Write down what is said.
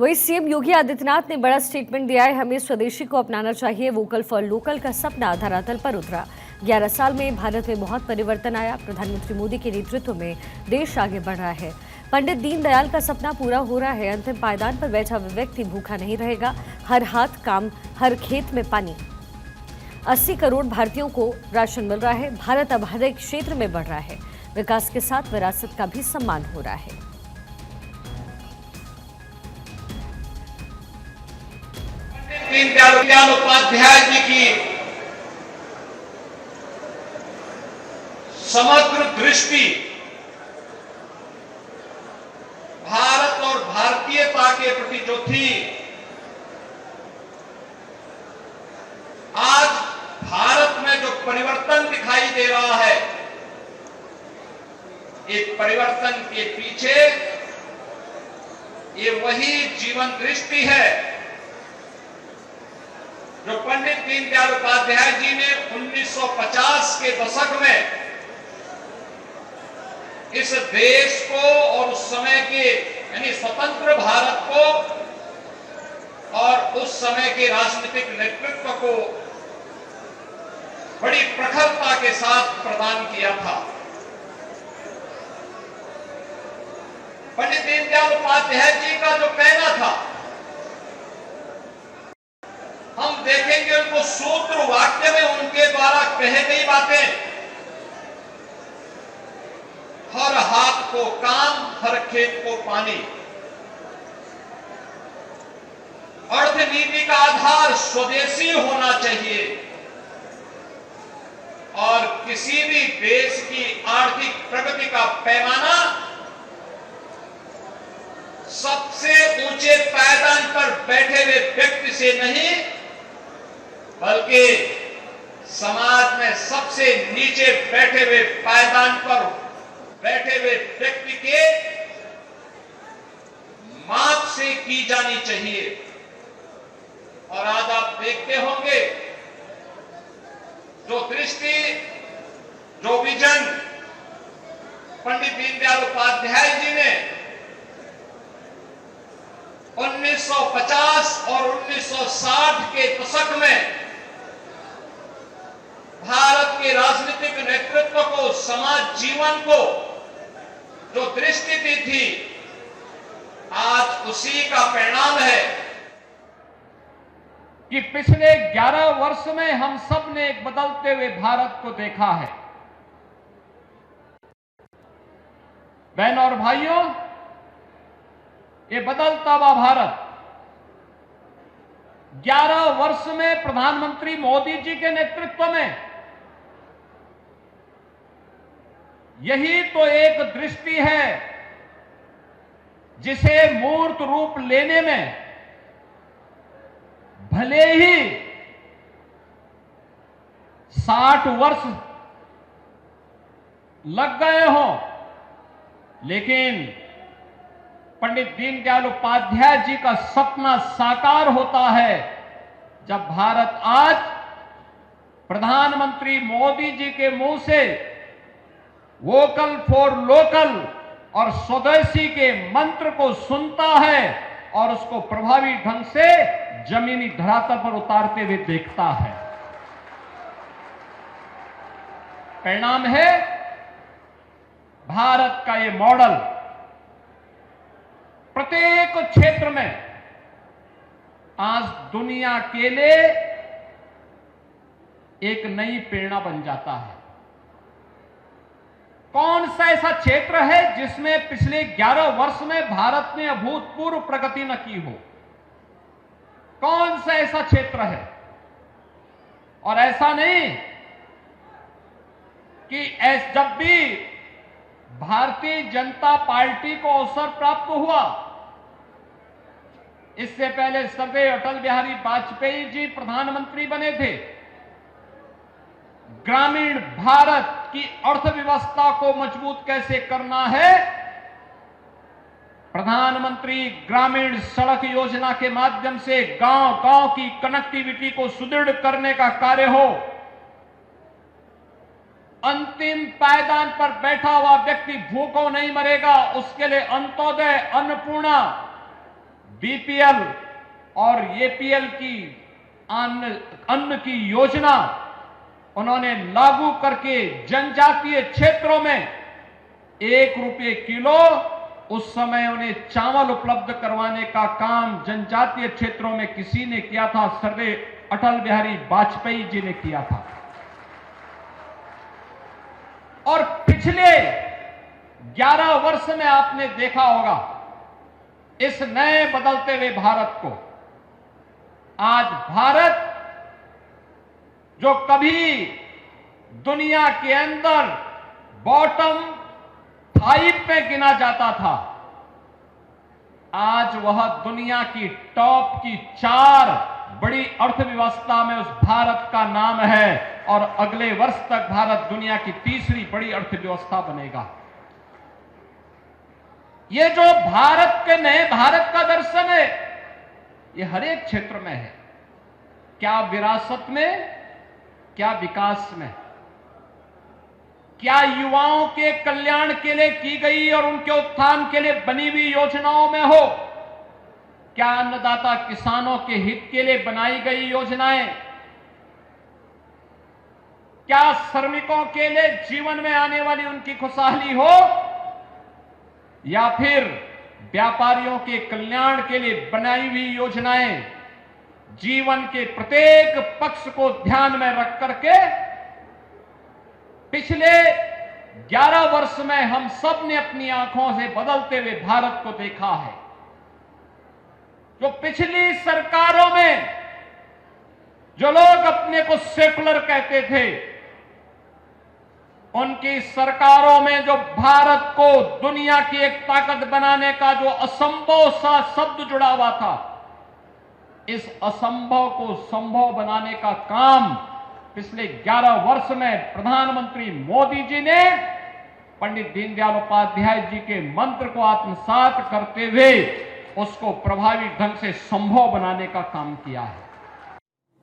वहीं सीएम योगी आदित्यनाथ ने बड़ा स्टेटमेंट दिया है, हमें स्वदेशी को अपनाना चाहिए। वोकल फॉर लोकल का सपना धरातल पर उतरा। 11 साल में भारत में बहुत परिवर्तन आया। प्रधानमंत्री मोदी के नेतृत्व में देश आगे बढ़ रहा है। पंडित दीनदयाल का सपना पूरा हो रहा है। अंतिम पायदान पर बैठा व्यक्ति भूखा नहीं रहेगा। हर हाथ काम, हर खेत में पानी। 80 करोड़ भारतीयों को राशन मिल रहा है। भारत अब हर एक क्षेत्र में बढ़ रहा है। विकास के साथ विरासत का भी सम्मान हो रहा है। दीनदयाल उपाध्याय जी की समग्र दृष्टि भारत और भारतीयता के प्रति जो थी, आज भारत में जो परिवर्तन दिखाई दे रहा है, एक परिवर्तन के पीछे ये वही जीवन दृष्टि है जो पंडित दीनदयाल उपाध्याय जी ने 1950 के दशक में इस देश को और उस समय के यानी स्वतंत्र भारत को और उस समय के राजनीतिक नेतृत्व को बड़ी प्रखरता के साथ प्रदान किया था। पंडित दीनदयाल उपाध्याय जी का जो कहना था, हम देखेंगे उनको सूत्र वाक्य में उनके द्वारा कही गई बातें, हर हाथ को काम, हर खेत को पानी। अर्थनीति का आधार स्वदेशी होना चाहिए और किसी भी देश की आर्थिक प्रगति का पैमाना सबसे ऊंचे पायदान पर बैठे हुए व्यक्ति से नहीं, बल्कि समाज में सबसे नीचे बैठे हुए पायदान पर बैठे हुए व्यक्ति के माप से की जानी चाहिए। और आज आप देखते होंगे जो दृष्टि, जो विजन पंडित दीनदयाल उपाध्याय जी ने 1950 और 1960 के दशक में भारत के राजनीतिक नेतृत्व को, समाज जीवन को जो दृष्टि दी थी, आज उसी का परिणाम है कि पिछले 11 वर्ष में हम सब ने एक बदलते हुए भारत को देखा है। बहनों और भाइयों, ये बदलता हुआ भारत 11 वर्ष में प्रधानमंत्री मोदी जी के नेतृत्व में, यही तो एक दृष्टि है जिसे मूर्त रूप लेने में भले ही 60 वर्ष लग गए हों, लेकिन पंडित दीनदयाल उपाध्याय जी का सपना साकार होता है जब भारत आज प्रधानमंत्री मोदी जी के मुंह से वोकल फॉर लोकल और स्वदेशी के मंत्र को सुनता है और उसको प्रभावी ढंग से जमीनी धरातल पर उतारते हुए देखता है। परिणाम है भारत का ये मॉडल प्रत्येक क्षेत्र में आज दुनिया के लिए एक नई प्रेरणा बन जाता है। कौन सा ऐसा क्षेत्र है जिसमें पिछले 11 वर्ष में भारत ने अभूतपूर्व प्रगति न की हो? कौन सा ऐसा क्षेत्र है? और ऐसा नहीं कि जब भी भारतीय जनता पार्टी को अवसर प्राप्त हुआ, इससे पहले स्वर्गीय अटल बिहारी वाजपेयी जी प्रधानमंत्री बने थे, ग्रामीण भारत की अर्थव्यवस्था को मजबूत कैसे करना है, प्रधानमंत्री ग्रामीण सड़क योजना के माध्यम से गांव-गांव की कनेक्टिविटी को सुदृढ़ करने का कार्य हो, अंतिम पायदान पर बैठा हुआ व्यक्ति भूखों नहीं मरेगा, उसके लिए अंत्योदय, अन्नपूर्णा, बीपीएल और एपीएल की अन्न की योजना उन्होंने लागू करके जनजातीय क्षेत्रों में 1 रुपये किलो उस समय उन्हें चावल उपलब्ध करवाने का काम जनजातीय क्षेत्रों में किसी ने किया था? सर्वे अटल बिहारी वाजपेयी जी ने किया था। और पिछले 11 वर्ष में आपने देखा होगा इस नए बदलते हुए भारत को। आज भारत जो कभी दुनिया के अंदर बॉटम 5 में गिना जाता था, आज वह दुनिया की टॉप की 4 बड़ी अर्थव्यवस्था में उस भारत का नाम है और अगले वर्ष तक भारत दुनिया की 3री बड़ी अर्थव्यवस्था बनेगा। ये जो भारत के नए भारत का दर्शन है, ये हर एक क्षेत्र में है। क्या विरासत में, क्या विकास में, क्या युवाओं के कल्याण के लिए की गई और उनके उत्थान के लिए बनी हुई योजनाओं में हो, क्या अन्नदाता किसानों के हित के लिए बनाई गई योजनाएं, क्या श्रमिकों के लिए जीवन में आने वाली उनकी खुशहाली हो, या फिर व्यापारियों के कल्याण के लिए बनाई हुई योजनाएं जीवन के प्रत्येक पक्ष को ध्यान में रख करके पिछले 11 वर्ष में हम सब ने अपनी आंखों से बदलते हुए भारत को देखा है। जो पिछली सरकारों में जो लोग अपने को सेकुलर कहते थे, उनकी सरकारों में जो भारत को दुनिया की एक ताकत बनाने का जो असंभव सा शब्द जुड़ा हुआ था, इस असंभव को संभव बनाने का काम पिछले 11 वर्ष में प्रधानमंत्री मोदी जी ने पंडित दीनदयाल उपाध्याय जी के मंत्र को आत्मसात करते हुए उसको प्रभावी ढंग से संभव बनाने का काम किया है।